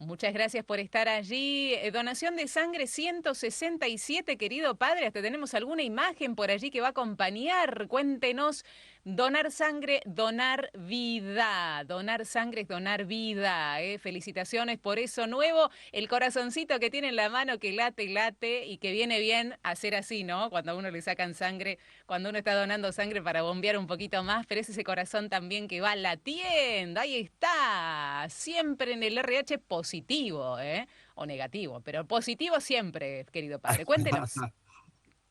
Muchas gracias por estar allí. Donación de sangre 167, querido padre. Hasta tenemos alguna imagen por allí que va a acompañar. Cuéntenos. Donar sangre, donar vida. Donar sangre es donar vida. Felicitaciones por eso nuevo. El corazoncito que tiene en la mano que late, late y que viene bien hacer así, ¿no? Cuando a uno le sacan sangre, cuando uno está donando sangre para bombear un poquito más, pero es ese corazón también que va latiendo. Ahí está. Siempre en el RH positivo, ¿eh? O negativo, pero positivo siempre, querido padre. Cuéntenos.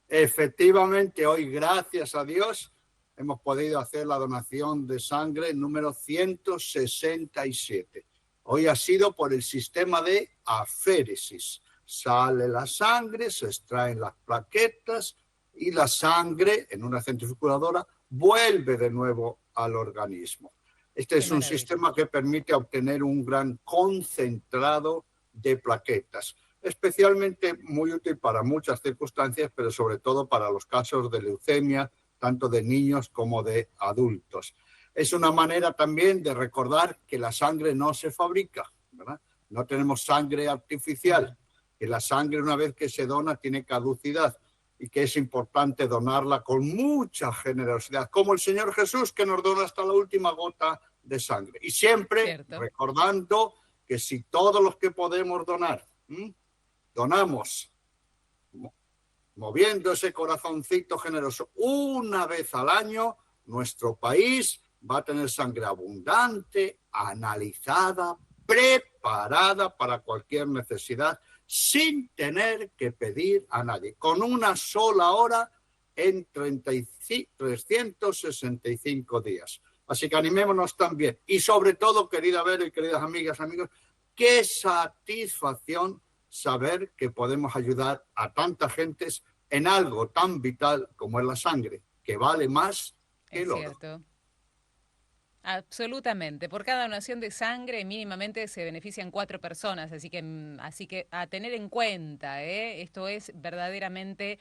Efectivamente, hoy, gracias a Dios, hemos podido hacer la donación de sangre número 167. Hoy ha sido por el sistema de aféresis. Sale la sangre, se extraen las plaquetas y la sangre, en una centrifugadora, vuelve de nuevo al organismo. Este Qué es un maravilla. sistema que permite obtener un gran concentrado de plaquetas, especialmente muy útil para muchas circunstancias, pero sobre todo para los casos de leucemia, tanto de niños como de adultos. Es una manera también de recordar que la sangre no se fabrica, ¿verdad? No tenemos sangre artificial, que la sangre una vez que se dona tiene caducidad y que es importante donarla con mucha generosidad, como el Señor Jesús que nos dona hasta la última gota de sangre. Y siempre Cierto. recordando que si todos los que podemos donar, donamos, moviendo ese corazoncito generoso una vez al año, nuestro país va a tener sangre abundante, analizada, preparada para cualquier necesidad, sin tener que pedir a nadie, con una sola hora en 365 días. Así que animémonos también. Y sobre todo, querida Vero y queridas amigas, amigos, qué satisfacción saber que podemos ayudar a tantas gentes en algo tan vital como es la sangre, que vale más que Es el oro. cierto. Absolutamente. Por cada donación de sangre mínimamente se benefician 4 personas, así que a tener en cuenta, ¿eh? Esto es verdaderamente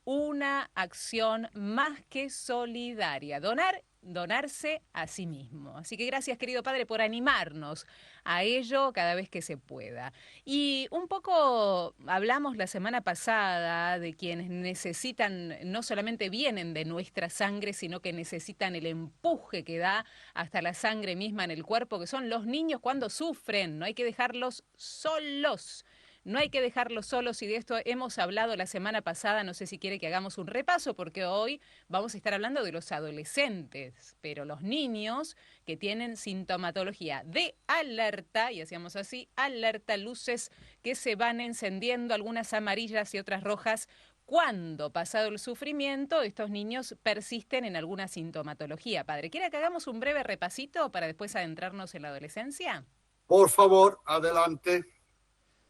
una acción más que solidaria. Donar, donarse a sí mismo. Así que gracias, querido padre, por animarnos a ello cada vez que se pueda. Y un poco hablamos la semana pasada de quienes necesitan, no solamente vienen de nuestra sangre, sino que necesitan el empuje que da hasta la sangre misma en el cuerpo, que son los niños cuando sufren. No hay que dejarlos solos. No hay que dejarlos solos y de esto hemos hablado la semana pasada, no sé si quiere que hagamos un repaso porque hoy vamos a estar hablando de los adolescentes, pero los niños que tienen sintomatología de alerta, y hacíamos así, alerta, luces que se van encendiendo, algunas amarillas y otras rojas, cuando, pasado el sufrimiento, estos niños persisten en alguna sintomatología. Padre, ¿quiere que hagamos un breve repasito para después adentrarnos en la adolescencia? Por favor, adelante.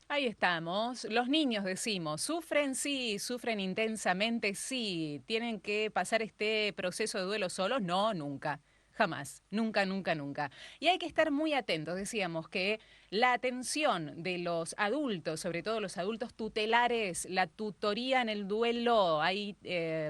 Ahí estamos. Los niños, decimos, sufren, sí, sufren intensamente, sí. ¿Tienen que pasar este proceso de duelo solos? No, nunca. Jamás. Nunca, nunca, nunca. Y hay que estar muy atentos. Decíamos que la atención de los adultos, sobre todo los adultos tutelares, la tutoría en el duelo, hay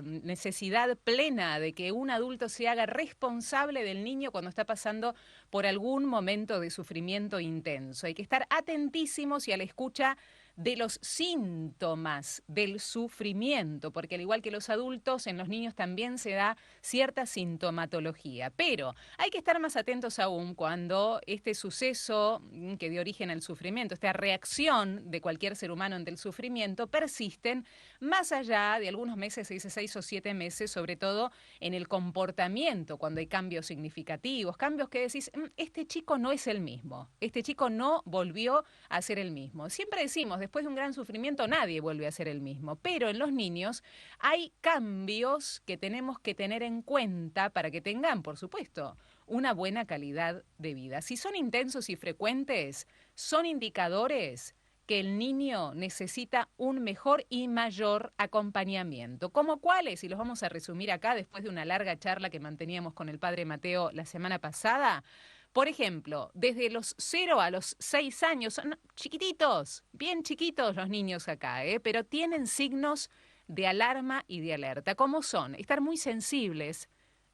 necesidad plena de que un adulto se haga responsable del niño cuando está pasando por algún momento de sufrimiento intenso. Hay que estar atentísimos y a la escucha de los síntomas del sufrimiento, porque al igual que los adultos, en los niños también se da cierta sintomatología. Pero hay que estar más atentos aún cuando este suceso que dio origen al sufrimiento, esta reacción de cualquier ser humano ante el sufrimiento, persisten más allá de algunos meses, se dice 6 o 7 meses, sobre todo en el comportamiento, cuando hay cambios significativos, cambios que decís, este chico no es el mismo, este chico no volvió a ser el mismo. Siempre decimos, después de un gran sufrimiento nadie vuelve a ser el mismo, pero en los niños hay cambios que tenemos que tener en cuenta para que tengan, por supuesto, una buena calidad de vida. Si son intensos y frecuentes, son indicadores que el niño necesita un mejor y mayor acompañamiento. ¿Cómo cuáles? Y los vamos a resumir acá después de una larga charla que manteníamos con el padre Mateo la semana pasada. Por ejemplo, desde los 0 a los 6 años, son chiquititos, bien chiquitos los niños acá, pero tienen signos de alarma y de alerta. ¿Cómo son? Estar muy sensibles,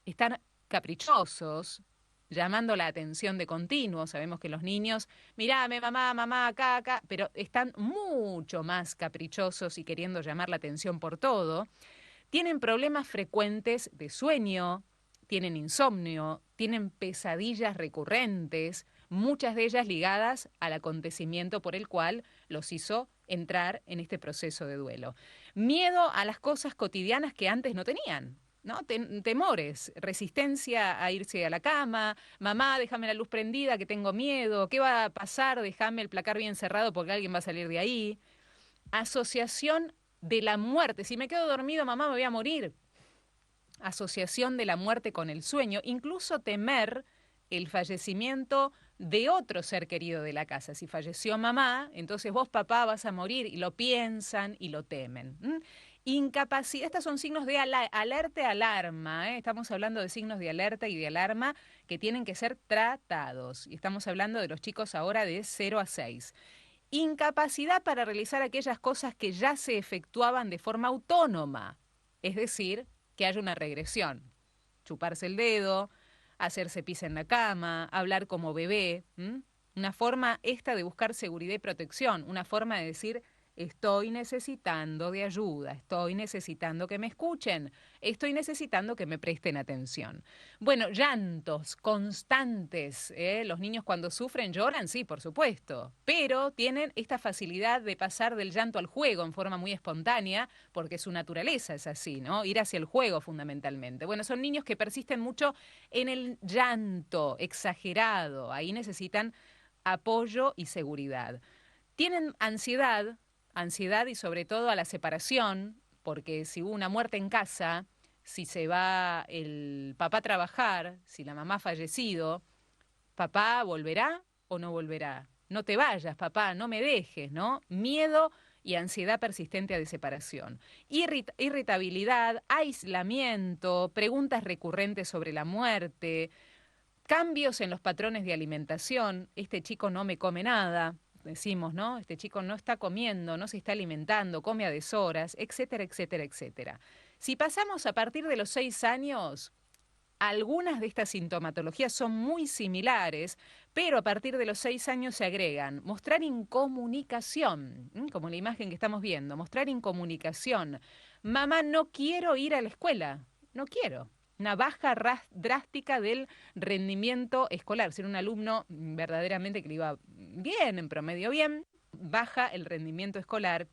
estar caprichosos, llamando la atención de continuo. Sabemos que los niños, mirame mamá, mamá, acá, acá, pero están mucho más caprichosos y queriendo llamar la atención por todo. Tienen problemas frecuentes de sueño, tienen insomnio, tienen pesadillas recurrentes, muchas de ellas ligadas al acontecimiento por el cual los hizo entrar en este proceso de duelo. Miedo a las cosas cotidianas que antes no tenían. ¿No? Temores, resistencia a irse a la cama, mamá, déjame la luz prendida que tengo miedo, ¿qué va a pasar? Déjame el placar bien cerrado porque alguien va a salir de ahí. Asociación de la muerte, si me quedo dormido, mamá, me voy a morir. Asociación de la muerte con el sueño, incluso temer el fallecimiento de otro ser querido de la casa. Si falleció mamá, entonces vos, papá, vas a morir, y lo piensan y lo temen. Incapacidad, estos son signos de alerta y alarma, ¿eh? Estamos hablando de signos de alerta y de alarma que tienen que ser tratados. Y estamos hablando de los chicos ahora de 0 a 6. Incapacidad para realizar aquellas cosas que ya se efectuaban de forma autónoma, es decir, que haya una regresión. Chuparse el dedo, hacerse pis en la cama, hablar como bebé. Una forma esta de buscar seguridad y protección, una forma de decir, estoy necesitando de ayuda, estoy necesitando que me escuchen, estoy necesitando que me presten atención. Bueno, llantos constantes, ¿eh? Los niños cuando sufren lloran, sí, por supuesto, pero tienen esta facilidad de pasar del llanto al juego en forma muy espontánea, porque su naturaleza es así, ¿no? Ir hacia el juego fundamentalmente. Bueno, son niños que persisten mucho en el llanto exagerado, ahí necesitan apoyo y seguridad. Tienen ansiedad y sobre todo a la separación, porque si hubo una muerte en casa, si se va el papá a trabajar, si la mamá ha fallecido, papá volverá o no volverá. No te vayas, papá, no me dejes, ¿no? Miedo y ansiedad persistente de separación. Irritabilidad, aislamiento, preguntas recurrentes sobre la muerte, cambios en los patrones de alimentación. Este chico no me come nada, decimos, ¿no? Este chico no está comiendo, no se está alimentando, come a deshoras, etcétera, etcétera, etcétera. Si pasamos a partir de los 6 años, algunas de estas sintomatologías son muy similares, pero a partir de los 6 años se agregan mostrar incomunicación, como la imagen que estamos viendo, mostrar incomunicación. Mamá, no quiero ir a la escuela, no quiero. Una baja drástica del rendimiento escolar. Ser un alumno verdaderamente que le iba bien, en promedio bien, baja el rendimiento escolar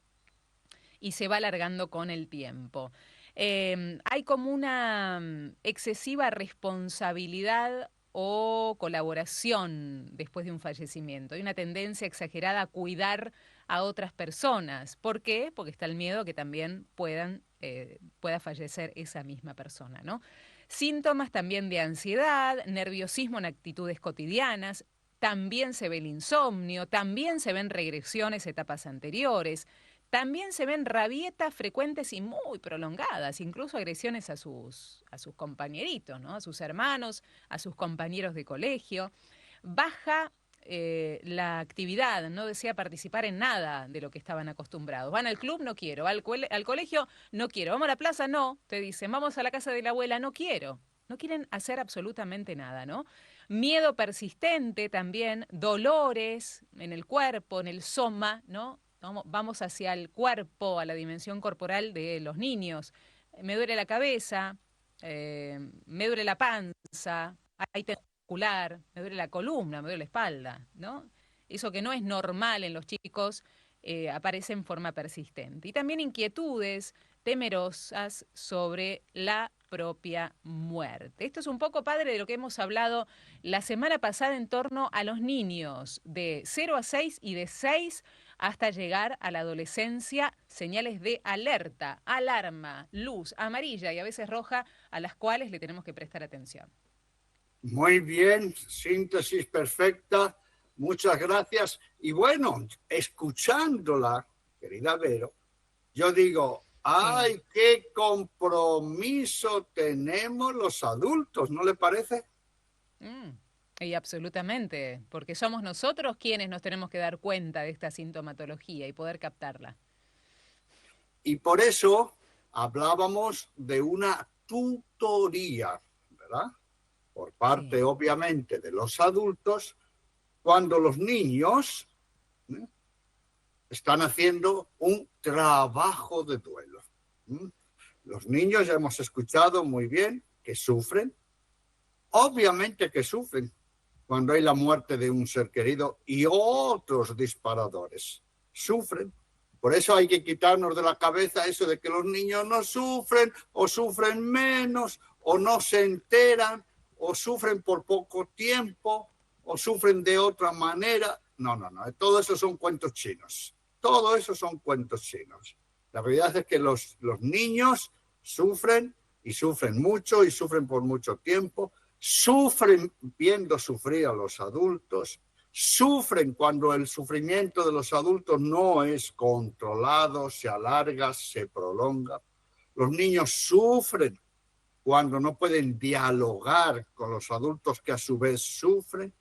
y se va alargando con el tiempo. Hay como una excesiva responsabilidad o colaboración después de un fallecimiento. Hay una tendencia exagerada a cuidar a otras personas. ¿Por qué? Porque está el miedo a que también pueda fallecer esa misma persona, ¿no? Síntomas también de ansiedad, nerviosismo en actitudes cotidianas, también se ve el insomnio, también se ven regresiones a etapas anteriores, también se ven rabietas frecuentes y muy prolongadas, incluso agresiones a sus compañeritos, ¿no? A sus hermanos, a sus compañeros de colegio. Baja la actividad, no desea participar en nada de lo que estaban acostumbrados. Van al club, no quiero. Al colegio, no quiero. Vamos a la plaza, no. Te dicen, vamos a la casa de la abuela, no quiero. No quieren hacer absolutamente nada, ¿no? Miedo persistente también, dolores en el cuerpo, en el soma, ¿no? Vamos hacia el cuerpo, a la dimensión corporal de los niños. Me duele la cabeza, me duele la panza, hay muscular, me duele la columna, me duele la espalda, ¿no? Eso que no es normal en los chicos aparece en forma persistente. Y también inquietudes temerosas sobre la propia muerte. Esto es un poco, padre, de lo que hemos hablado la semana pasada en torno a los niños de 0 a 6 y de 6 hasta llegar a la adolescencia, señales de alerta, alarma, luz amarilla y a veces roja, a las cuales le tenemos que prestar atención. Muy bien, síntesis perfecta. Muchas gracias. Y bueno, escuchándola, querida Vero, yo digo, Sí. ¡ay, qué compromiso tenemos los adultos! ¿No le parece? Mm, y absolutamente, porque somos nosotros quienes nos tenemos que dar cuenta de esta sintomatología y poder captarla. Y por eso hablábamos de una tutoría, ¿verdad? por parte, obviamente, de los adultos, cuando los niños están haciendo un trabajo de duelo. Los niños, ya hemos escuchado muy bien, que sufren. Obviamente que sufren cuando hay la muerte de un ser querido y otros disparadores. Sufren. Por eso hay que quitarnos de la cabeza eso de que los niños no sufren o sufren menos o no se enteran o sufren por poco tiempo o sufren de otra manera. No. Todo eso son cuentos chinos. Todo eso son cuentos chinos. La realidad es que los niños sufren y sufren mucho y sufren por mucho tiempo. Sufren viendo sufrir a los adultos, sufren cuando el sufrimiento de los adultos no es controlado, se alarga, se prolonga. Los niños sufren cuando no pueden dialogar con los adultos que a su vez sufren.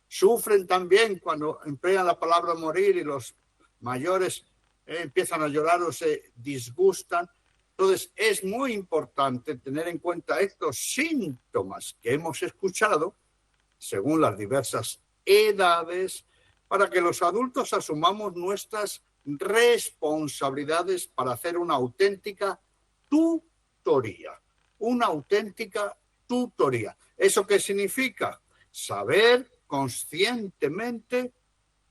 Sufren también cuando emplean la palabra morir y los mayores empiezan a llorar o se disgustan. Entonces, es muy importante tener en cuenta estos síntomas que hemos escuchado, según las diversas edades, para que los adultos asumamos nuestras responsabilidades para hacer una auténtica tutoría. Una auténtica tutoría. ¿Eso qué significa? Saber conscientemente,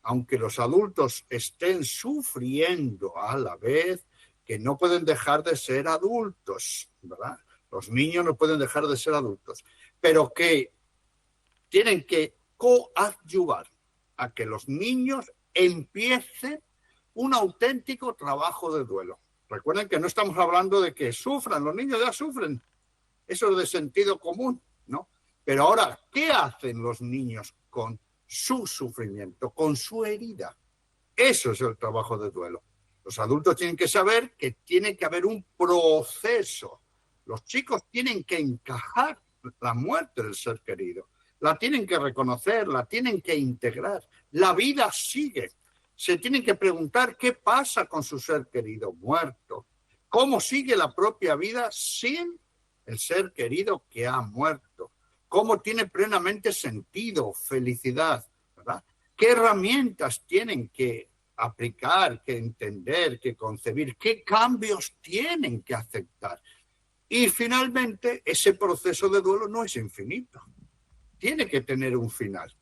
aunque los adultos estén sufriendo a la vez, que no pueden dejar de ser adultos, ¿verdad? Los niños no pueden dejar de ser adultos, pero que tienen que coadyuvar a que los niños empiecen un auténtico trabajo de duelo. Recuerden que no estamos hablando de que sufran, los niños ya sufren, eso es de sentido común, ¿no? Pero ahora, ¿qué hacen los niños con su sufrimiento, con su herida? Eso es el trabajo de duelo. Los adultos tienen que saber que tiene que haber un proceso. Los chicos tienen que encajar la muerte del ser querido. La tienen que reconocer, la tienen que integrar. La vida sigue. Se tienen que preguntar qué pasa con su ser querido muerto. ¿Cómo sigue la propia vida sin el ser querido que ha muerto? ¿Cómo tiene plenamente sentido, felicidad, ¿verdad? ¿Qué herramientas tienen que aplicar, que entender, que concebir? ¿Qué cambios tienen que aceptar? Y finalmente, ese proceso de duelo no es infinito. Tiene que tener un final.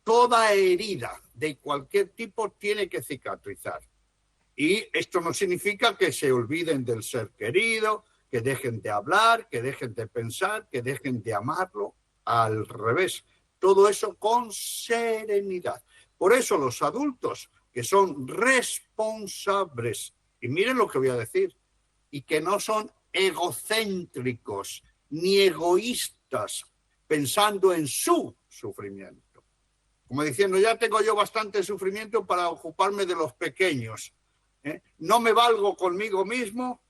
Toda herida de cualquier tipo tiene que cicatrizar. Y esto no significa que se olviden del ser querido, que dejen de hablar, que dejen de pensar, que dejen de amarlo. Al revés. Todo eso con serenidad. Por eso los adultos que son responsables, y miren lo que voy a decir, y que no son egocéntricos ni egoístas pensando en su sufrimiento. Como diciendo, ya tengo yo bastante sufrimiento para ocuparme de los pequeños. No me valgo conmigo mismo,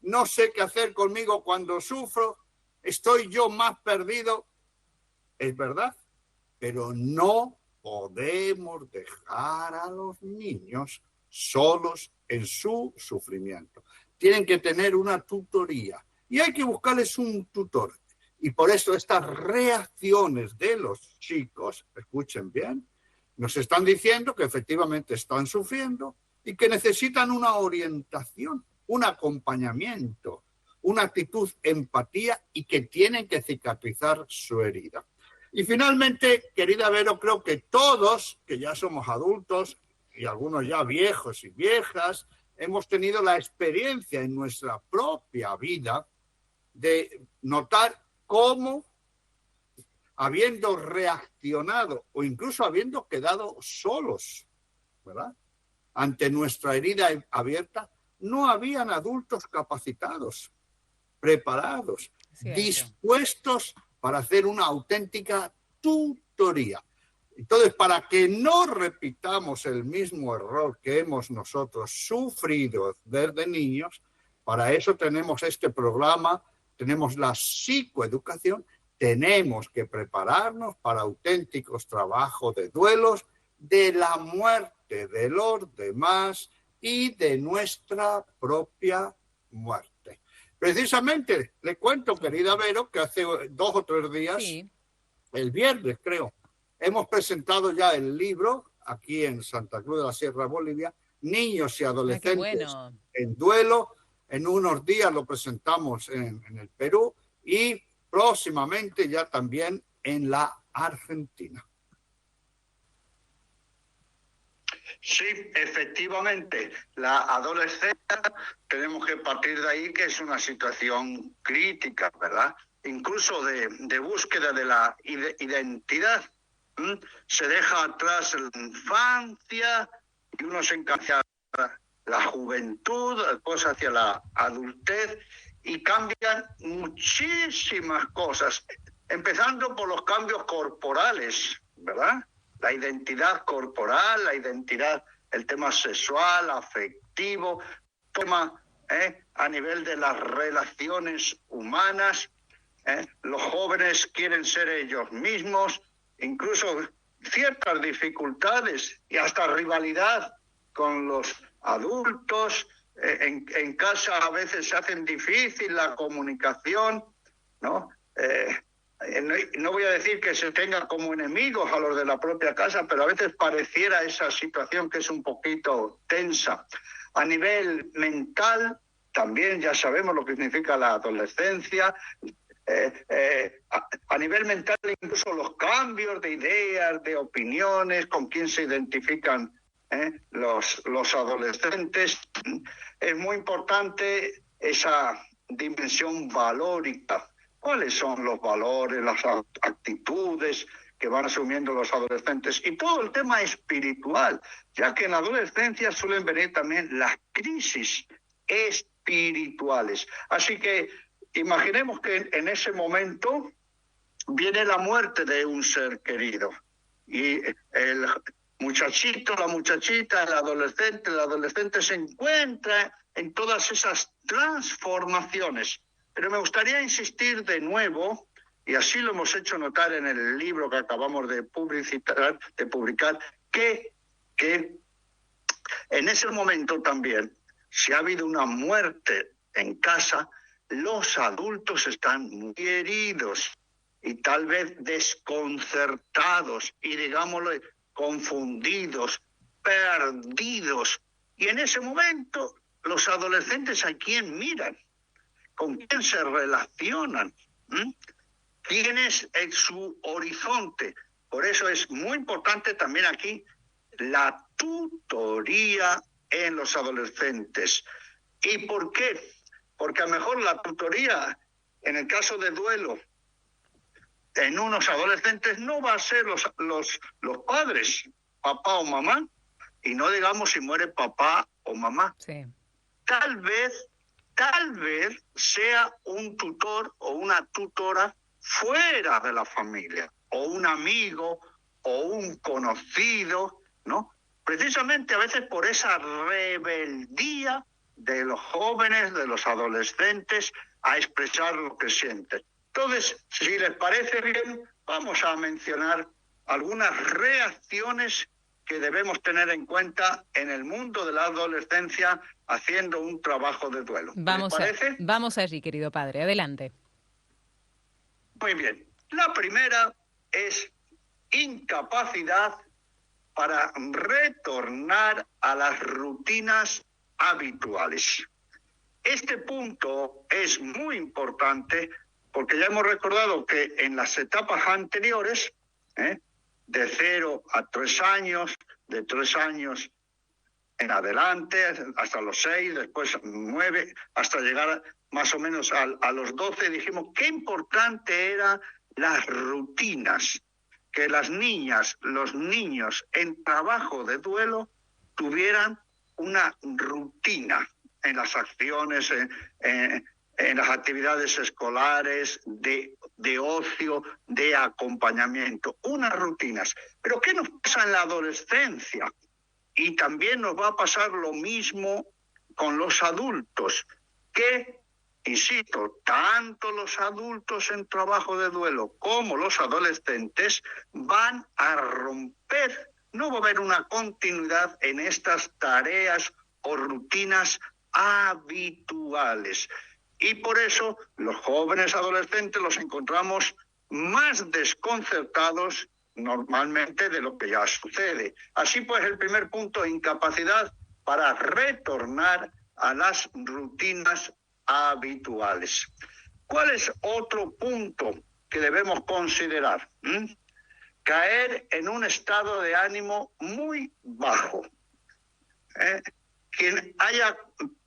no sé qué hacer conmigo cuando sufro, estoy yo más perdido. Es verdad, pero no podemos dejar a los niños solos en su sufrimiento. Tienen que tener una tutoría y hay que buscarles un tutor. Y por eso estas reacciones de los chicos, escuchen bien, nos están diciendo que efectivamente están sufriendo y que necesitan una orientación, un acompañamiento, una actitud, empatía y que tienen que cicatrizar su herida. Y finalmente, querida Vero, creo que todos, que ya somos adultos y algunos ya viejos y viejas, hemos tenido la experiencia en nuestra propia vida de notar cómo, habiendo reaccionado o incluso habiendo quedado solos, ¿verdad?, ante nuestra herida abierta, no habían adultos capacitados, preparados, dispuestos para hacer una auténtica tutoría. Entonces, para que no repitamos el mismo error que hemos nosotros sufrido desde niños, para eso tenemos este programa, tenemos la psicoeducación, tenemos que prepararnos para auténticos trabajos de duelos, de la muerte de los demás y de nuestra propia muerte. Precisamente, le cuento, querida Vero, que hace 2 o 3 días el viernes, creo. Hemos presentado ya el libro aquí en Santa Cruz de la Sierra, Bolivia, Niños y Ah, qué Adolescentes bueno. en Duelo. En unos días lo presentamos en el Perú y próximamente ya también en la Argentina. Sí, efectivamente, la adolescencia tenemos que partir de ahí, que es una situación crítica, ¿verdad? Incluso de búsqueda de la identidad. Se deja atrás la infancia y uno se encarga la juventud, después hacia la adultez, y cambian muchísimas cosas, empezando por los cambios corporales, ¿verdad? La identidad corporal, la identidad, el tema sexual, afectivo, tema a nivel de las relaciones humanas. Los jóvenes quieren ser ellos mismos, incluso ciertas dificultades y hasta rivalidad con los adultos. En casa a veces se hace difícil la comunicación, ¿no? No voy a decir que se tenga como enemigos a los de la propia casa, pero a veces pareciera esa situación que es un poquito tensa. A nivel mental, también ya sabemos lo que significa la adolescencia. A nivel mental, incluso los cambios de ideas, de opiniones, con quién se identifican los adolescentes. Es muy importante esa dimensión valórica. ¿Cuáles son los valores, las actitudes que van asumiendo los adolescentes? Y todo el tema espiritual, ya que en la adolescencia suelen venir también las crisis espirituales. Así que imaginemos que en ese momento viene la muerte de un ser querido y el muchachito, la muchachita, el adolescente se encuentra en todas esas transformaciones. Pero me gustaría insistir de nuevo, y así lo hemos hecho notar en el libro que acabamos de publicar, que en ese momento también, si ha habido una muerte en casa, los adultos están muy heridos y tal vez desconcertados y, digámoslo, confundidos, perdidos. Y en ese momento, los adolescentes, ¿a quién miran? ¿Con quién se relacionan? ¿Quién es en su horizonte? Por eso es muy importante también aquí la tutoría en los adolescentes. ¿Y por qué? Porque a lo mejor la tutoría, en el caso de duelo, en unos adolescentes no va a ser los padres, papá o mamá, y no digamos si muere papá o mamá. Sí. Tal vez sea un tutor o una tutora fuera de la familia, o un amigo, o un conocido, ¿no? Precisamente a veces por esa rebeldía de los jóvenes, de los adolescentes, a expresar lo que sienten. Entonces, si les parece bien, vamos a mencionar algunas reacciones que debemos tener en cuenta en el mundo de la adolescencia haciendo un trabajo de duelo. Vamos allí, querido padre. Adelante. Muy bien. La primera es incapacidad para retornar a las rutinas habituales. Este punto es muy importante porque ya hemos recordado que en las etapas anteriores, de 0 a 3 años, de 3 años en adelante, hasta los 6, después 9, hasta llegar más o menos a los 12, dijimos qué importante eran las rutinas, que las niñas, los niños en trabajo de duelo tuvieran una rutina en las acciones, en las actividades escolares, de ocio, de acompañamiento, unas rutinas. Pero ¿qué nos pasa en la adolescencia? Y también nos va a pasar lo mismo con los adultos, que, insisto, tanto los adultos en trabajo de duelo como los adolescentes van a romper, no va a haber una continuidad en estas tareas o rutinas habituales. Y por eso los jóvenes adolescentes los encontramos más desconcertados normalmente de lo que ya sucede. Así pues, el primer punto, incapacidad para retornar a las rutinas habituales. ¿Cuál es otro punto que debemos considerar? Caer en un estado de ánimo muy bajo. Quien haya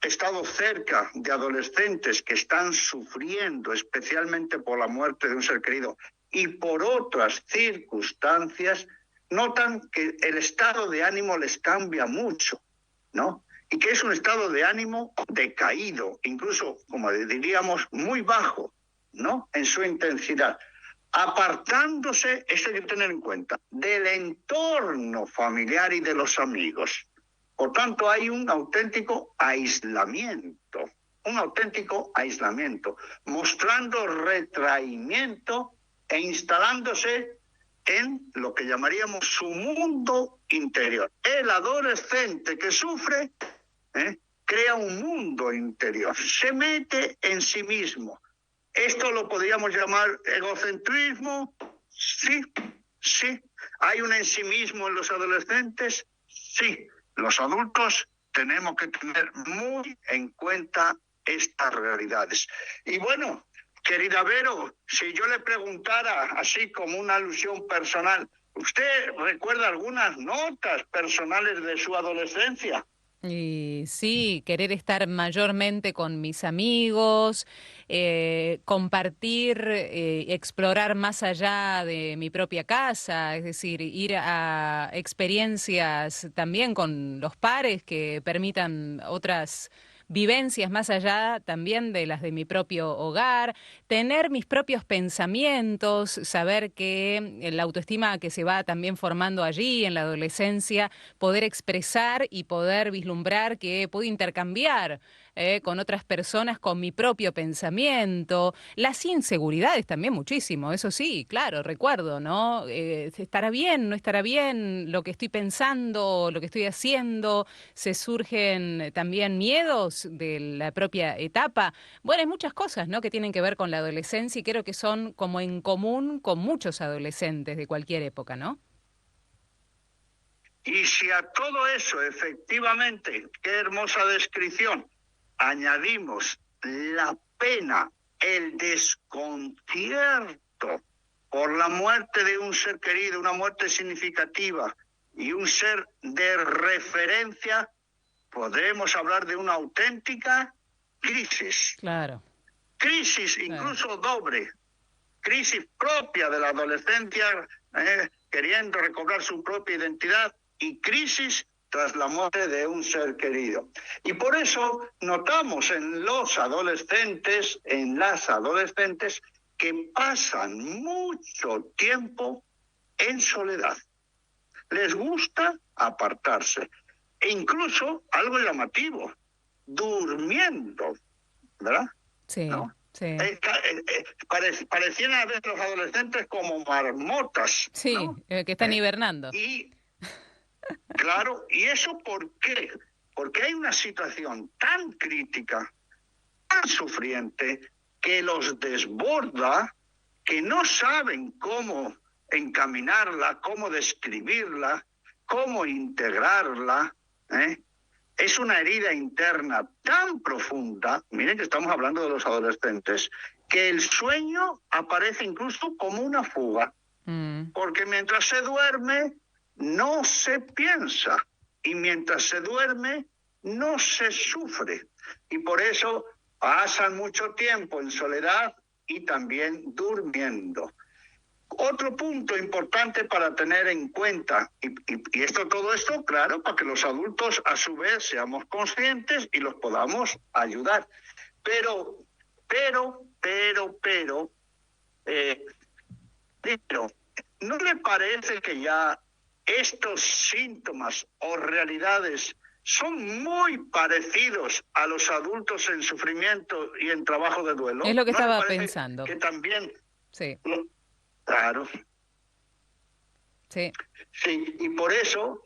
estado cerca de adolescentes que están sufriendo, especialmente por la muerte de un ser querido y por otras circunstancias, notan que el estado de ánimo les cambia mucho, ¿no? Y que es un estado de ánimo decaído, incluso, como diríamos, muy bajo, ¿no? En su intensidad. Apartándose, esto hay que tener en cuenta, del entorno familiar y de los amigos. Por tanto, hay un auténtico aislamiento, mostrando retraimiento e instalándose en lo que llamaríamos su mundo interior. El adolescente que sufre crea un mundo interior, se mete en sí mismo. ¿Esto lo podríamos llamar egocentrismo? Sí. ¿Hay un ensimismo en los adolescentes? Sí. Los adultos tenemos que tener muy en cuenta estas realidades. Y bueno, querida Vero, si yo le preguntara, así como una alusión personal, ¿usted recuerda algunas notas personales de su adolescencia? Y sí, querer estar mayormente con mis amigos, compartir, explorar más allá de mi propia casa, es decir, ir a experiencias también con los pares que permitan otras vivencias más allá también de las de mi propio hogar, tener mis propios pensamientos, saber que la autoestima que se va también formando allí en la adolescencia, poder expresar y poder vislumbrar que puedo intercambiar con otras personas, con mi propio pensamiento, las inseguridades también muchísimo, eso sí, claro, recuerdo, ¿no? ¿Estará bien, no estará bien lo que estoy pensando, lo que estoy haciendo? Se surgen también miedos de la propia etapa. Bueno, hay muchas cosas, ¿no?, que tienen que ver con la adolescencia y creo que son como en común con muchos adolescentes de cualquier época, ¿no? Y si a todo eso, efectivamente, qué hermosa descripción, añadimos la pena, el desconcierto por la muerte de un ser querido, una muerte significativa y un ser de referencia, podremos hablar de una auténtica crisis. Claro. Crisis incluso doble, crisis propia de la adolescencia, queriendo recobrar su propia identidad, y crisis tras la muerte de un ser querido. Y por eso notamos en los adolescentes, en las adolescentes, que pasan mucho tiempo en soledad. Les gusta apartarse. E incluso, algo llamativo, durmiendo, ¿verdad? Sí, ¿no? sí. Parecían a veces los adolescentes como marmotas. Sí, ¿no? Que están hibernando. Y claro, ¿y eso por qué? Porque hay una situación tan crítica, tan sufriente, que los desborda, que no saben cómo encaminarla, cómo describirla, cómo integrarla. Es una herida interna tan profunda, miren que estamos hablando de los adolescentes, que el sueño aparece incluso como una fuga, porque mientras se duerme no se piensa y mientras se duerme no se sufre, y por eso pasan mucho tiempo en soledad y también durmiendo. Otro punto importante para tener en cuenta, y todo esto, claro, para que los adultos a su vez seamos conscientes y los podamos ayudar. Pero, ¿no le parece que ya estos síntomas o realidades son muy parecidos a los adultos en sufrimiento y en trabajo de duelo? Es lo que ¿No estaba le parece pensando. que también... Sí. Claro. Sí. Sí, y por eso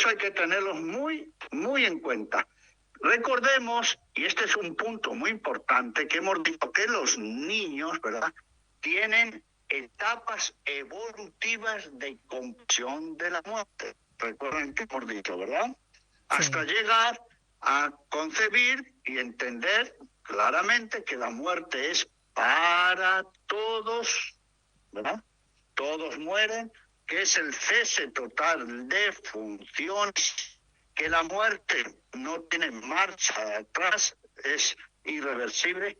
hay que tenerlos muy, muy en cuenta. Recordemos, y este es un punto muy importante, que hemos dicho que los niños, ¿verdad?, tienen etapas evolutivas de comprensión de la muerte. Recuerden que hemos dicho, ¿verdad? Sí. Hasta llegar a concebir y entender claramente que la muerte es para todos, ¿verdad? Todos mueren, que es el cese total de funciones, que la muerte no tiene marcha atrás, es irreversible,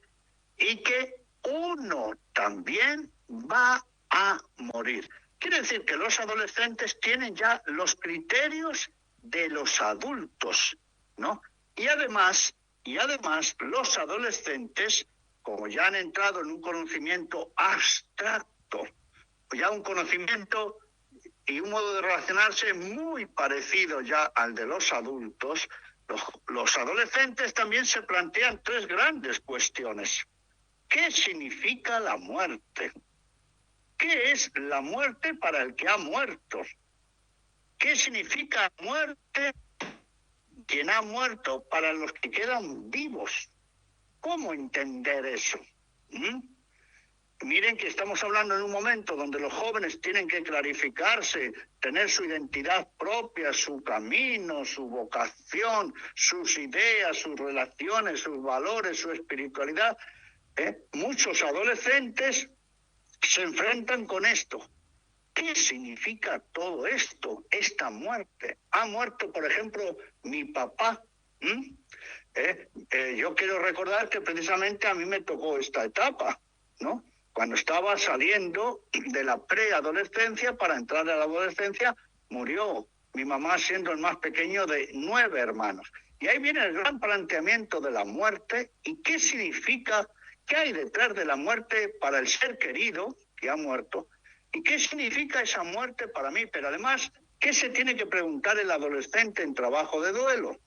y que uno también va a morir. Quiere decir que los adolescentes tienen ya los criterios de los adultos, ¿no? Y además los adolescentes, como ya han entrado en un conocimiento abstracto, ya un conocimiento y un modo de relacionarse muy parecido ya al de los adultos, los adolescentes también se plantean tres grandes cuestiones. ¿Qué significa la muerte? ¿Qué es la muerte para el que ha muerto? ¿Qué significa muerte quien ha muerto para los que quedan vivos? ¿Cómo entender eso? Miren que estamos hablando en un momento donde los jóvenes tienen que clarificarse, tener su identidad propia, su camino, su vocación, sus ideas, sus relaciones, sus valores, su espiritualidad. Muchos adolescentes se enfrentan con esto. ¿Qué significa todo esto, esta muerte? Ha muerto, por ejemplo, mi papá. Yo quiero recordar que precisamente a mí me tocó esta etapa, ¿no? Cuando estaba saliendo de la preadolescencia para entrar a la adolescencia, murió mi mamá siendo el más pequeño de 9 hermanos. Y ahí viene el gran planteamiento de la muerte y qué significa, qué hay detrás de la muerte para el ser querido que ha muerto y qué significa esa muerte para mí. Pero además, ¿qué se tiene que preguntar el adolescente en trabajo de duelo?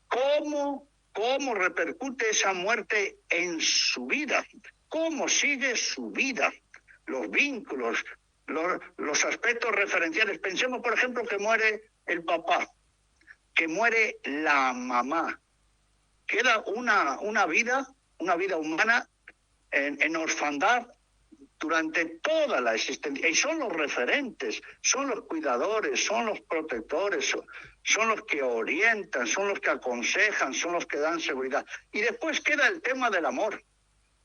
¿Cómo repercute esa muerte en su vida? ¿Cómo sigue su vida? Los vínculos, los aspectos referenciales. Pensemos, por ejemplo, que muere el papá, que muere la mamá. Queda una vida humana en orfandad durante toda la existencia. Y son los referentes, son los cuidadores, son los protectores, son los que orientan, son los que aconsejan, son los que dan seguridad. Y después queda el tema del amor.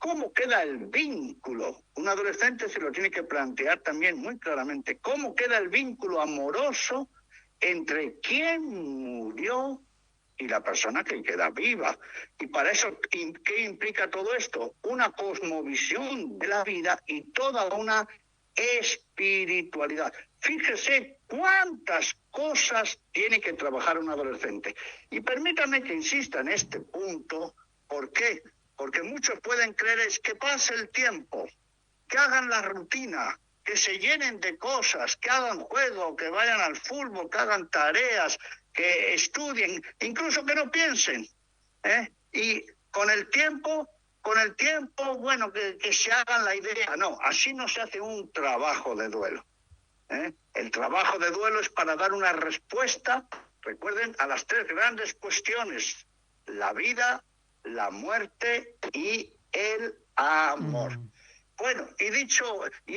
¿Cómo queda el vínculo? Un adolescente se lo tiene que plantear también muy claramente. ¿Cómo queda el vínculo amoroso entre quien murió y la persona que queda viva? Y para eso, ¿qué implica todo esto? Una cosmovisión de la vida y toda una espiritualidad. Fíjese cuántas cosas tiene que trabajar un adolescente. Y permítame que insista en este punto. ¿Por qué? Porque muchos pueden creer es que pase el tiempo, que hagan la rutina, que se llenen de cosas, que hagan juego, que vayan al fútbol, que hagan tareas, que estudien, incluso que no piensen. Y con el tiempo, bueno, que se hagan la idea. No, así no se hace un trabajo de duelo. El trabajo de duelo es para dar una respuesta, recuerden, a las tres grandes cuestiones: la vida, la muerte y el amor. Bueno, y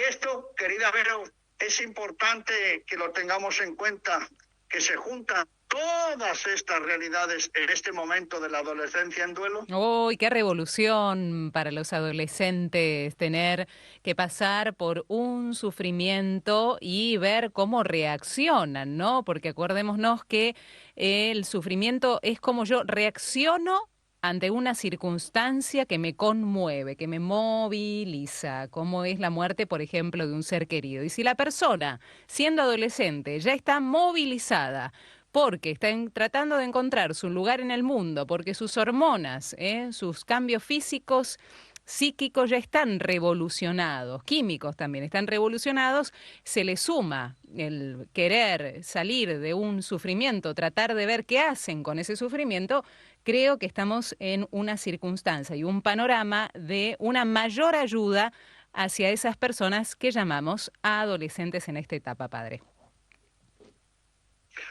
esto, querida Vero, es importante que lo tengamos en cuenta, que se juntan todas estas realidades en este momento de la adolescencia en duelo. ¡Uy, qué revolución para los adolescentes tener que pasar por un sufrimiento y ver cómo reaccionan, ¿no? Porque acordémonos que el sufrimiento es como yo reacciono ante una circunstancia que me conmueve, que me moviliza, como es la muerte, por ejemplo, de un ser querido. Y si la persona, siendo adolescente, ya está movilizada porque está tratando de encontrar su lugar en el mundo, porque sus hormonas, sus cambios físicos, psíquicos ya están revolucionados, químicos también están revolucionados, se le suma el querer salir de un sufrimiento, tratar de ver qué hacen con ese sufrimiento. Creo que estamos en una circunstancia y un panorama de una mayor ayuda hacia esas personas que llamamos adolescentes en esta etapa, padre.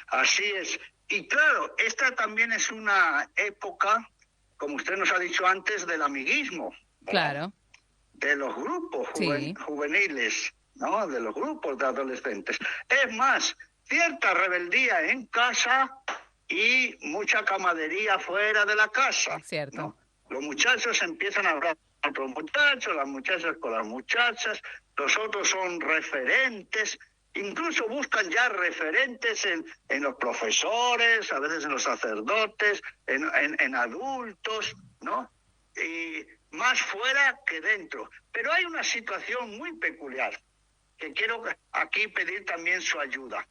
Así es. Y claro, esta también es una época, como usted nos ha dicho antes, del amiguismo, ¿verdad? Claro. de los grupos Sí. juveniles, ¿no? De los grupos de adolescentes. Es más, cierta rebeldía en casa y mucha camadería fuera de la casa, Es cierto. ¿no? Los muchachos empiezan a hablar con los muchachos, las muchachas con las muchachas, los otros son referentes, incluso buscan ya referentes en los profesores, a veces en los sacerdotes, en adultos, ¿no? Y más fuera que dentro. Pero hay una situación muy peculiar que quiero aquí pedir también su ayuda.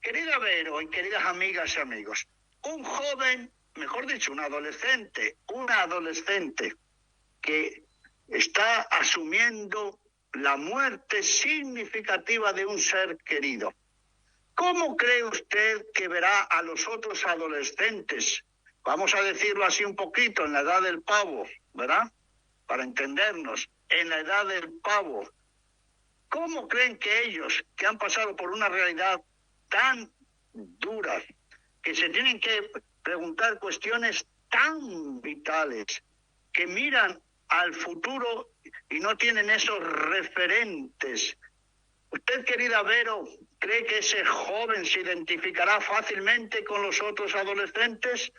Querida Vero y queridas amigas y amigos, un joven, mejor dicho, una adolescente que está asumiendo la muerte significativa de un ser querido. ¿Cómo cree usted que verá a los otros adolescentes? Vamos a decirlo así un poquito, en la edad del pavo, ¿verdad? Para entendernos, en la edad del pavo. ¿Cómo creen que ellos, que han pasado por una realidad tan dura, que se tienen que preguntar cuestiones tan vitales, que miran al futuro y no tienen esos referentes? ¿Usted, querida Vero, cree que ese joven se identificará fácilmente con los otros adolescentes?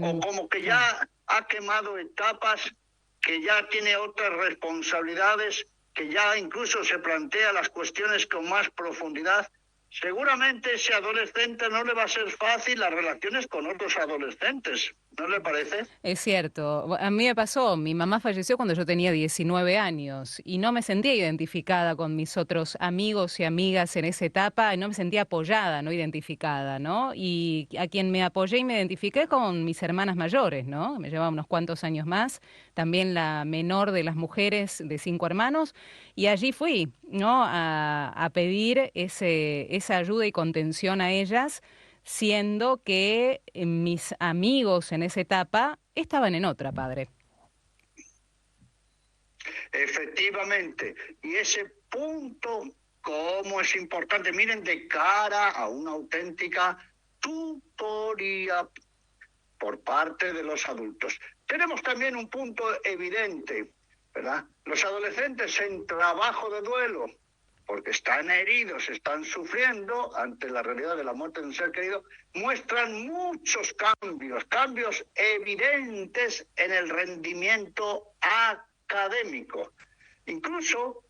¿O como que ya ha quemado etapas, que ya tiene otras responsabilidades, que ya incluso se plantea las cuestiones con más profundidad? Seguramente ese adolescente no le va a ser fácil las relaciones con otros adolescentes, ¿no le parece? Es cierto, a mí me pasó, mi mamá falleció cuando yo tenía 19 años y no me sentía identificada con mis otros amigos y amigas en esa etapa, y no me sentía apoyada, no identificada, ¿no? Y a quien me apoyé y me identifiqué con mis hermanas mayores, ¿no? Me llevaban unos cuantos años más, también la menor de las mujeres de 5 hermanos, y allí fui, ¿no? A pedir esa ayuda y contención a ellas, siendo que mis amigos en esa etapa estaban en otra, padre. Efectivamente, y ese punto, cómo es importante, miren, de cara a una auténtica tutoría por parte de los adultos. Tenemos también un punto evidente, ¿verdad? Los adolescentes en trabajo de duelo, porque están heridos, están sufriendo ante la realidad de la muerte de un ser querido, muestran muchos cambios evidentes en el rendimiento académico. Incluso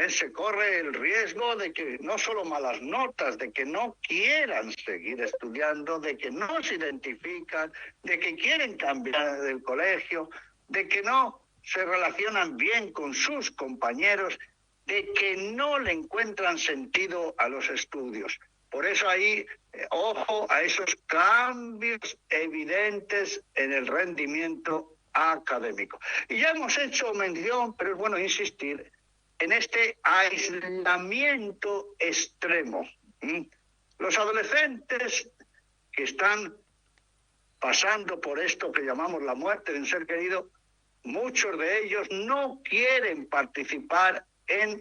se corre el riesgo de que no solo malas notas, de que no quieran seguir estudiando, de que no se identifican, de que quieren cambiar del colegio, de que no se relacionan bien con sus compañeros, de que no le encuentran sentido a los estudios. Por eso ahí, ojo a esos cambios evidentes en el rendimiento académico. Y ya hemos hecho mención, pero es bueno insistir, en este aislamiento extremo. Los adolescentes que están pasando por esto que llamamos la muerte de un ser querido, muchos de ellos no quieren participar en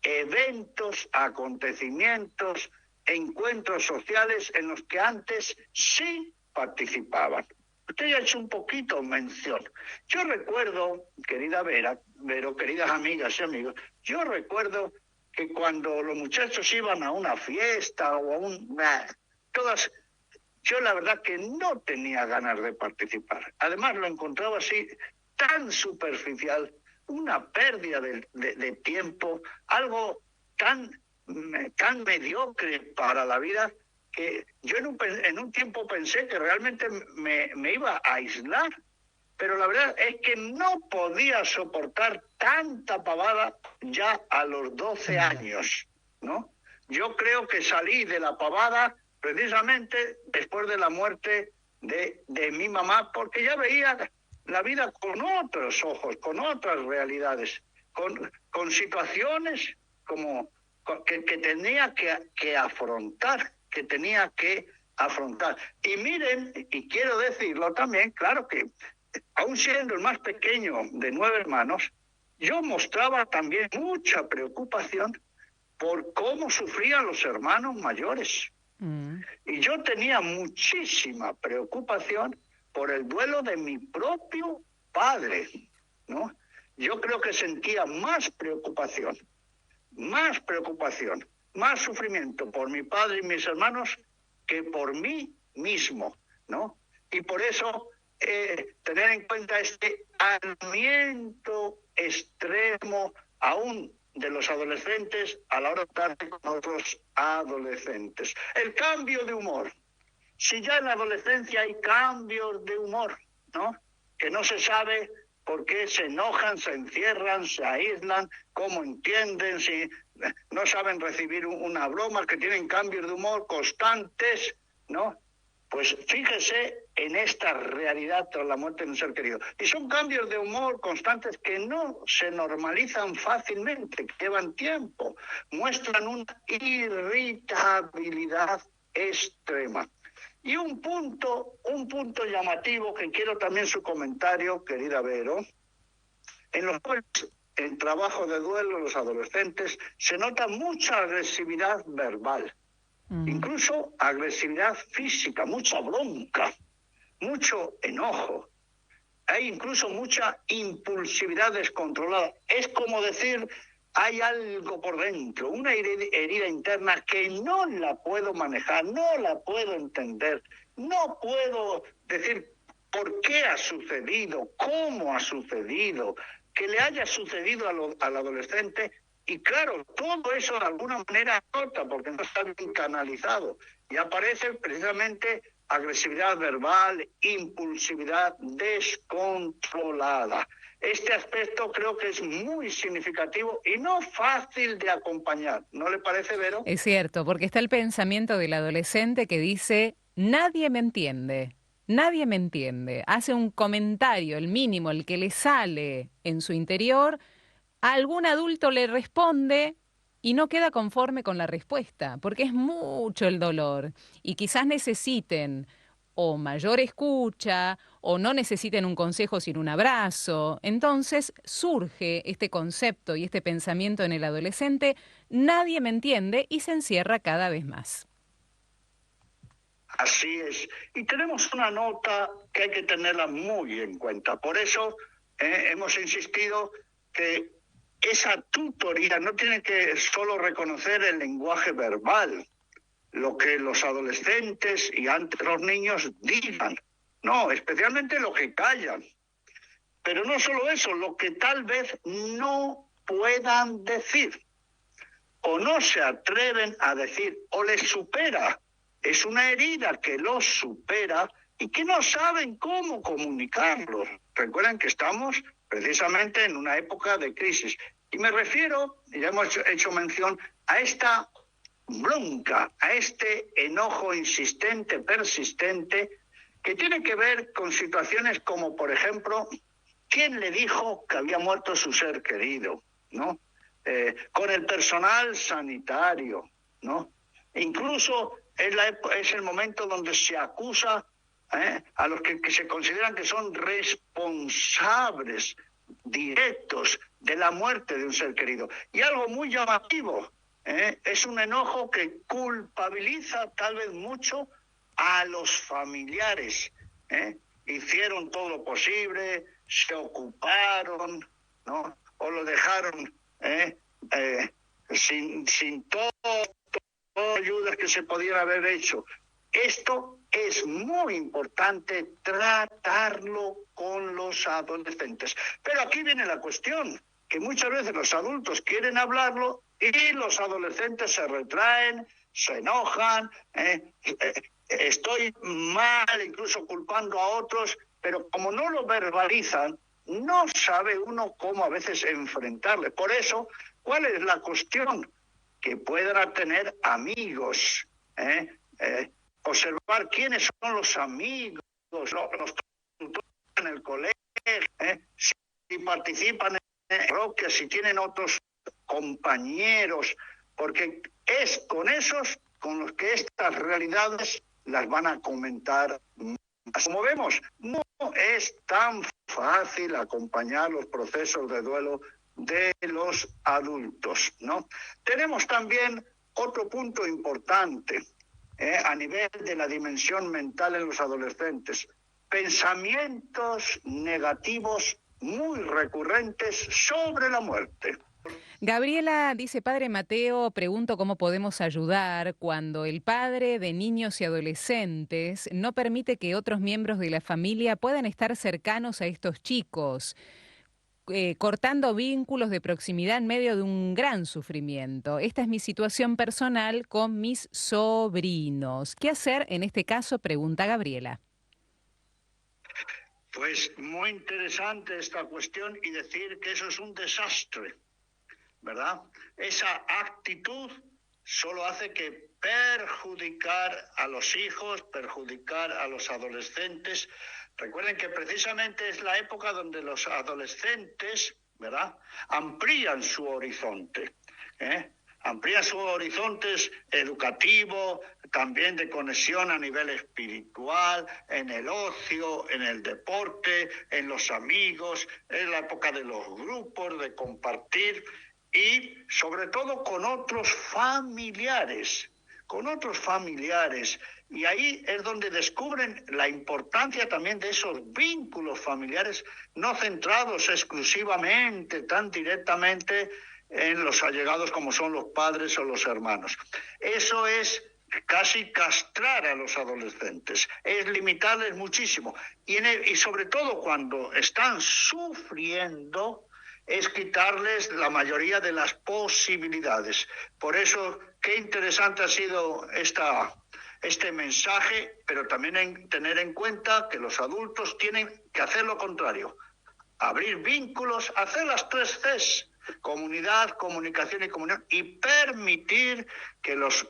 eventos, acontecimientos, encuentros sociales en los que antes sí participaban. Usted ya ha hecho un poquito mención. Yo recuerdo, querida Vero, queridas amigas y amigos, yo recuerdo que cuando los muchachos iban a una fiesta o a todas, yo la verdad que no tenía ganas de participar. Además lo encontraba así tan superficial, una pérdida de tiempo, algo tan mediocre para la vida, que yo en un tiempo pensé que realmente me iba a aislar, pero la verdad es que no podía soportar tanta pavada ya a los 12 años, ¿no? Yo creo que salí de la pavada precisamente después de la muerte de mi mamá, porque ya veía la vida con otros ojos, con otras realidades, con situaciones que tenía que afrontar, Y miren, y quiero decirlo también, claro que aún siendo el más pequeño de 9 hermanos, yo mostraba también mucha preocupación por cómo sufrían los hermanos mayores. Y yo tenía muchísima preocupación por el duelo de mi propio padre, ¿no? yo creo que sentía más preocupación, más sufrimiento por mi padre y mis hermanos que por mí mismo, ¿no? Y por eso tener en cuenta este aislamiento extremo aún de los adolescentes a la hora de estar con otros adolescentes. El cambio de humor. Si ya en la adolescencia hay cambios de humor, ¿no? Que no se sabe por qué se enojan, se encierran, se aíslan, cómo entienden, si no saben recibir una broma, que tienen cambios de humor constantes, ¿no? Pues fíjese en esta realidad tras la muerte de un ser querido. Y son cambios de humor constantes que no se normalizan fácilmente, que llevan tiempo, muestran una irritabilidad extrema. Y un punto llamativo que quiero también su comentario, querida Vero, en los jóvenes en trabajo de duelo, los adolescentes, se nota mucha agresividad verbal. Incluso agresividad física, mucha bronca, mucho enojo. Hay incluso mucha impulsividad descontrolada. Es como decir, hay algo por dentro, una herida interna que no la puedo manejar, no la puedo entender, no puedo decir por qué ha sucedido, cómo ha sucedido, que le haya sucedido al adolescente. Y claro, todo eso de alguna manera nota porque no está bien canalizado. Y aparece precisamente agresividad verbal, impulsividad descontrolada. Este aspecto creo que es muy significativo y no fácil de acompañar. ¿No le parece, Vero? Es cierto, porque está el pensamiento del adolescente que dice, nadie me entiende. Nadie me entiende. Hace un comentario, el mínimo, el que le sale en su interior. Algún adulto le responde y no queda conforme con la respuesta, porque es mucho el dolor y quizás necesiten o mayor escucha o no necesiten un consejo sino un abrazo. Entonces surge este concepto y este pensamiento en el adolescente, nadie me entiende y se encierra cada vez más. Así es. Y tenemos una nota que hay que tenerla muy en cuenta. Por eso hemos insistido que esa tutoría no tiene que solo reconocer el lenguaje verbal, lo que los adolescentes y antes los niños digan. No, especialmente lo que callan. Pero no solo eso, lo que tal vez no puedan decir o no se atreven a decir o les supera. Es una herida que los supera y que no saben cómo comunicarlo. Recuerden que estamos precisamente en una época de crisis. Y me refiero, ya hemos hecho mención, a esta bronca, a este enojo insistente, persistente, que tiene que ver con situaciones como, por ejemplo, ¿quién le dijo que había muerto su ser querido? ¿No? Con el personal sanitario, ¿no? Incluso es el momento donde se acusa a los que se consideran que son responsables directos de la muerte de un ser querido. Y algo muy llamativo, es un enojo que culpabiliza tal vez mucho a los familiares. Hicieron todo lo posible, se ocuparon, ¿no? O lo dejaron sin todas ayudas que se podían haber hecho. Esto es muy importante tratarlo con los adolescentes. Pero aquí viene la cuestión, que muchas veces los adultos quieren hablarlo y los adolescentes se retraen, se enojan, estoy mal, incluso culpando a otros, pero como no lo verbalizan, no sabe uno cómo a veces enfrentarle. Por eso, ¿cuál es la cuestión? Que puedan tener amigos, observar quiénes son los amigos, los tutores en el colegio, si participan en parroquias, si tienen otros compañeros, porque es con esos con los que estas realidades las van a comentar. Como vemos, no es tan fácil acompañar los procesos de duelo de los adultos, ¿no? Tenemos también otro punto importante a nivel de la dimensión mental en los adolescentes. Pensamientos negativos muy recurrentes sobre la muerte. Gabriela dice, Padre Mateo, pregunto cómo podemos ayudar cuando el padre de niños y adolescentes no permite que otros miembros de la familia puedan estar cercanos a estos chicos, cortando vínculos de proximidad en medio de un gran sufrimiento. Esta es mi situación personal con mis sobrinos. ¿Qué hacer en este caso? Pregunta Gabriela. Pues muy interesante esta cuestión y decir que eso es un desastre, ¿verdad? Esa actitud solo hace que perjudicar a los hijos, perjudicar a los adolescentes. Recuerden que precisamente es la época donde los adolescentes, ¿verdad?, amplían su horizonte, amplían sus horizontes educativos, también de conexión a nivel espiritual, en el ocio, en el deporte, en los amigos, en la época de los grupos, de compartir y sobre todo con otros familiares. Y ahí es donde descubren la importancia también de esos vínculos familiares, no centrados exclusivamente, tan directamente en los allegados como son los padres o los hermanos. Eso es casi castrar a los adolescentes, es limitarles muchísimo. Y sobre todo cuando están sufriendo, es quitarles la mayoría de las posibilidades. Por eso, qué interesante ha sido este mensaje, pero también tener en cuenta que los adultos tienen que hacer lo contrario. Abrir vínculos, hacer las 3 Cs, comunidad, comunicación y comunión, y permitir que los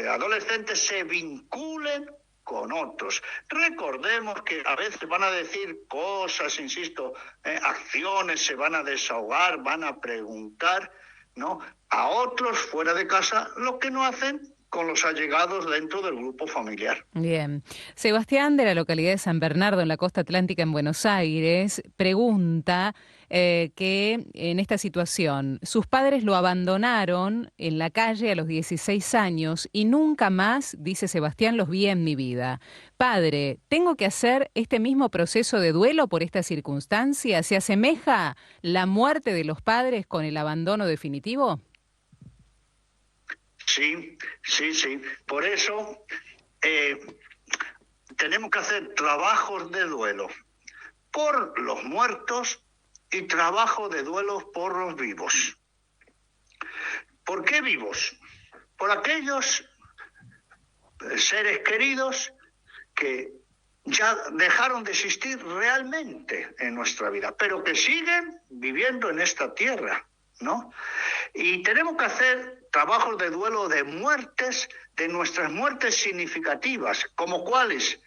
adolescentes se vinculen con otros. Recordemos que a veces van a decir cosas, insisto, acciones, se van a desahogar, van a preguntar, ¿no?, a otros fuera de casa, lo que no hacen con los allegados dentro del grupo familiar. Bien. Sebastián, de la localidad de San Bernardo, en la costa atlántica, en Buenos Aires, pregunta que en esta situación sus padres lo abandonaron en la calle a los 16 años y nunca más, dice Sebastián, los vi en mi vida. Padre, ¿tengo que hacer este mismo proceso de duelo por esta circunstancia? ¿Se asemeja la muerte de los padres con el abandono definitivo? Sí. Por eso tenemos que hacer trabajos de duelo por los muertos y trabajo de duelo por los vivos. ¿Por qué vivos? Por aquellos seres queridos que ya dejaron de existir realmente en nuestra vida, pero que siguen viviendo en esta tierra, ¿no? Y tenemos que hacer trabajos de duelo de muertes, de nuestras muertes significativas, como cuáles: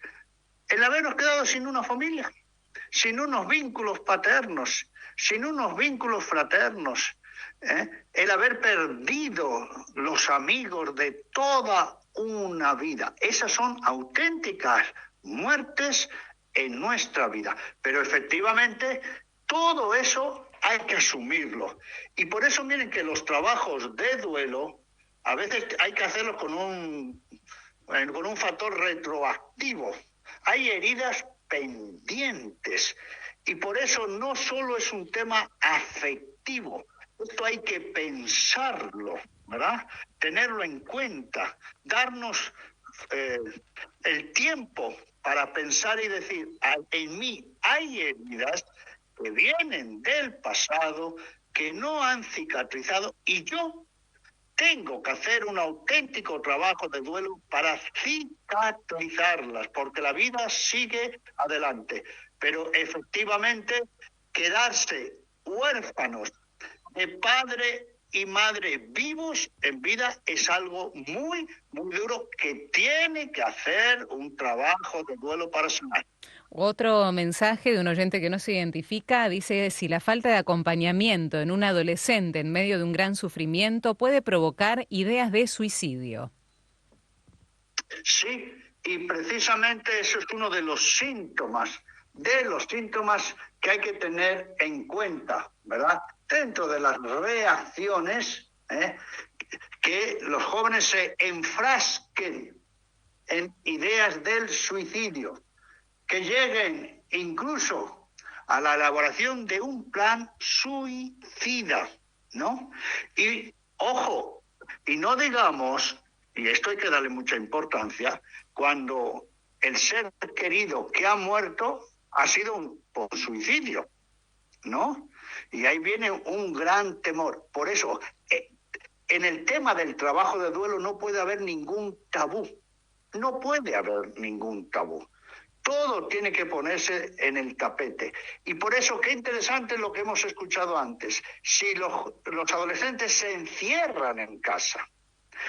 el habernos quedado sin una familia, sin unos vínculos paternos, sin unos vínculos fraternos, el haber perdido los amigos de toda una vida. Esas son auténticas muertes en nuestra vida. Pero efectivamente, todo eso hay que asumirlo. Y por eso miren que los trabajos de duelo, a veces hay que hacerlos con un factor retroactivo. Hay heridas pendientes. Y por eso no solo es un tema afectivo. Esto hay que pensarlo, ¿verdad? Tenerlo en cuenta, darnos el tiempo para pensar y decir, en mí hay heridas que vienen del pasado, que no han cicatrizado, y yo tengo que hacer un auténtico trabajo de duelo para cicatrizarlas, porque la vida sigue adelante. Pero efectivamente, quedarse huérfanos de padre y madre vivos en vida es algo muy, muy duro, que tiene que hacer un trabajo de duelo para sanar. Otro mensaje de un oyente que no se identifica dice: si la falta de acompañamiento en un adolescente en medio de un gran sufrimiento puede provocar ideas de suicidio. Sí, y precisamente eso es uno de los síntomas que hay que tener en cuenta, ¿verdad? Dentro de las reacciones, que los jóvenes se enfrasquen en ideas del suicidio, que lleguen incluso a la elaboración de un plan suicida, ¿no? Y, ojo, y no digamos, y esto hay que darle mucha importancia, cuando el ser querido que ha muerto ha sido por suicidio, ¿no? Y ahí viene un gran temor. Por eso, en el tema del trabajo de duelo no puede haber ningún tabú. No puede haber ningún tabú. Todo tiene que ponerse en el tapete. Y por eso, qué interesante lo que hemos escuchado antes. Si los adolescentes se encierran en casa,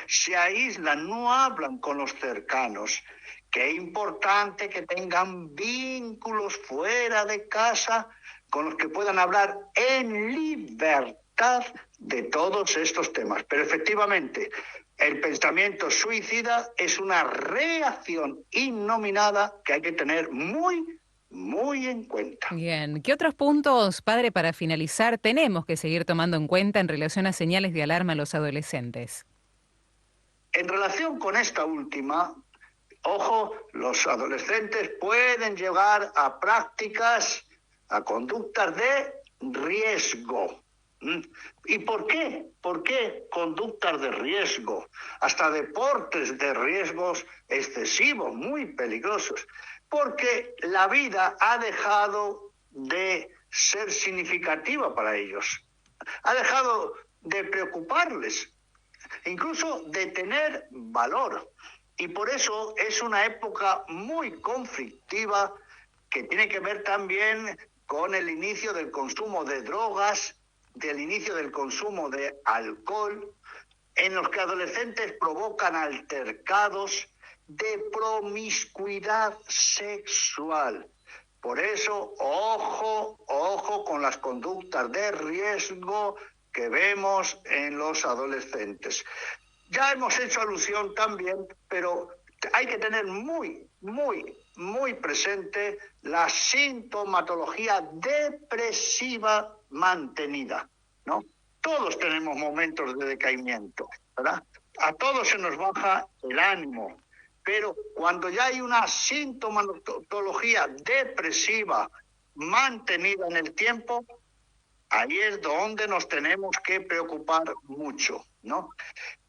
se aíslan, no hablan con los cercanos, qué importante que tengan vínculos fuera de casa con los que puedan hablar en libertad de todos estos temas. Pero efectivamente, el pensamiento suicida es una reacción innominada que hay que tener muy, muy en cuenta. Bien, ¿qué otros puntos, padre, para finalizar, tenemos que seguir tomando en cuenta en relación a señales de alarma a los adolescentes? En relación con esta última, ojo, los adolescentes pueden llegar a prácticas, a conductas de riesgo. ¿Y por qué? ¿Por qué conductas de riesgo? Hasta deportes de riesgos excesivos, muy peligrosos. Porque la vida ha dejado de ser significativa para ellos. Ha dejado de preocuparles, incluso de tener valor. Y por eso es una época muy conflictiva que tiene que ver también con el inicio del consumo de drogas, del inicio del consumo de alcohol, en los que adolescentes provocan altercados de promiscuidad sexual. Por eso, ojo con las conductas de riesgo que vemos en los adolescentes. Ya hemos hecho alusión también, pero hay que tener muy, muy, muy presente la sintomatología depresiva mantenida, ¿no? Todos tenemos momentos de decaimiento, ¿verdad? A todos se nos baja el ánimo, pero cuando ya hay una sintomatología depresiva mantenida en el tiempo, ahí es donde nos tenemos que preocupar mucho, ¿no?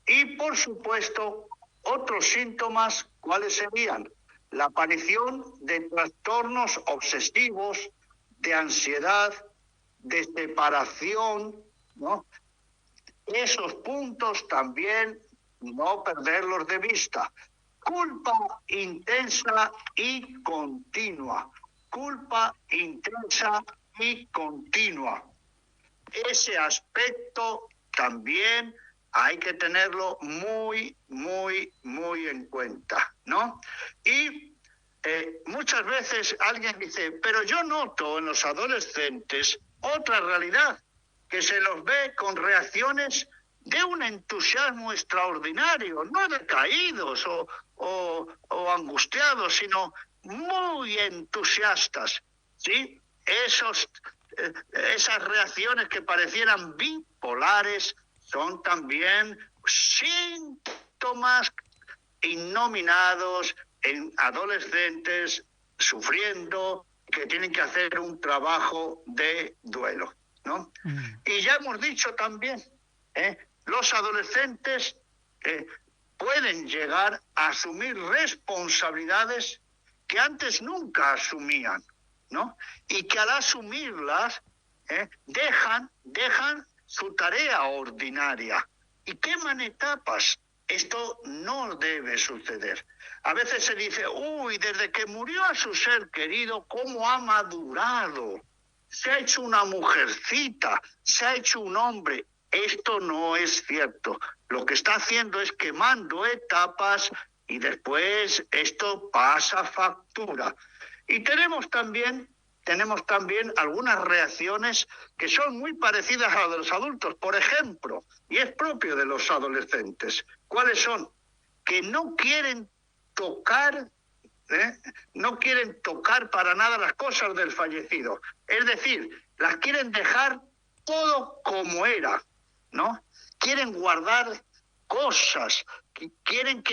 Y, por supuesto, otros síntomas, ¿cuáles serían? La aparición de trastornos obsesivos, de ansiedad, de separación, ¿no? Esos puntos también no perderlos de vista. Culpa intensa y continua. Culpa intensa y continua. Ese aspecto también hay que tenerlo muy, muy, muy en cuenta, ¿no? Y muchas veces alguien dice, pero yo noto en los adolescentes otra realidad, que se los ve con reacciones de un entusiasmo extraordinario, no decaídos o angustiados, sino muy entusiastas, ¿sí? Esas reacciones que parecieran bipolares son también síntomas innominados en adolescentes sufriendo, que tienen que hacer un trabajo de duelo, ¿no? Y ya hemos dicho también, los adolescentes pueden llegar a asumir responsabilidades que antes nunca asumían, ¿no? Y que al asumirlas dejan su tarea ordinaria y queman etapas. Esto no debe suceder. A veces se dice, desde que murió a su ser querido, ¿cómo ha madurado? Se ha hecho una mujercita, se ha hecho un hombre. Esto no es cierto. Lo que está haciendo es quemando etapas y después esto pasa factura. Y tenemos también algunas reacciones que son muy parecidas a las de los adultos. Por ejemplo, y es propio de los adolescentes, ¿cuáles son? Que no quieren tocar para nada las cosas del fallecido. Es decir, las quieren dejar todo como era, ¿no? Quieren guardar cosas, quieren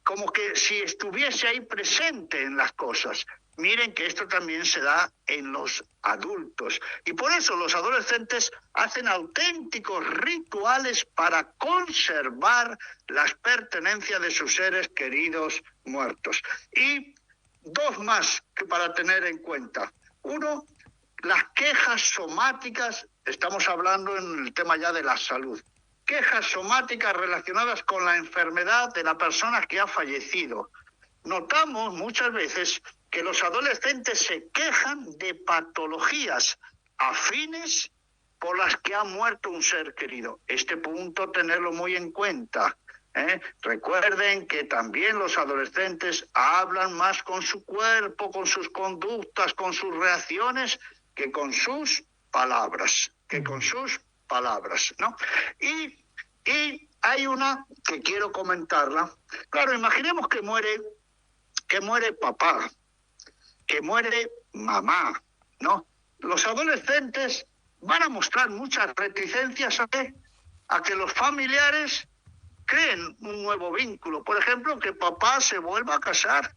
como que si estuviese ahí presente en las cosas. miren que esto también se da en los adultos. Y por eso los adolescentes hacen auténticos rituales para conservar las pertenencias de sus seres queridos muertos. Y dos más que para tener en cuenta. Uno, las quejas somáticas, estamos hablando en el tema ya de la salud. Quejas somáticas relacionadas con la enfermedad de la persona que ha fallecido. Notamos muchas veces que los adolescentes se quejan de patologías afines por las que ha muerto un ser querido. Este punto tenerlo muy en cuenta. Recuerden que también los adolescentes hablan más con su cuerpo, con sus conductas, con sus reacciones, que con sus palabras, ¿no? Y hay una que quiero comentarla. Claro, imaginemos que muere papá, que muere mamá, ¿no? Los adolescentes van a mostrar muchas reticencias a que los familiares creen un nuevo vínculo. Por ejemplo, que papá se vuelva a casar,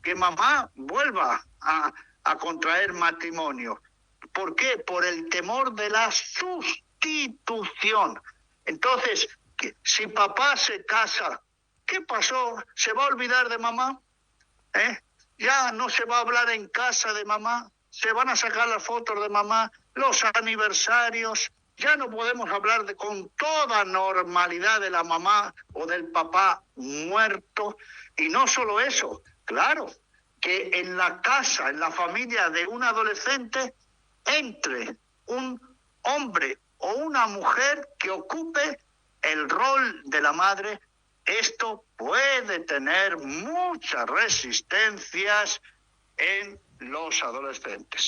que mamá vuelva a contraer matrimonio. ¿Por qué? Por el temor de la sustitución. Entonces, si papá se casa, ¿qué pasó? ¿Se va a olvidar de mamá? Ya no se va a hablar en casa de mamá, se van a sacar las fotos de mamá, los aniversarios, ya no podemos hablar con toda normalidad de la mamá o del papá muerto. Y no solo eso, claro, que en la casa, en la familia de un adolescente, entre un hombre o una mujer que ocupe el rol de la madre. Esto puede tener muchas resistencias en los adolescentes.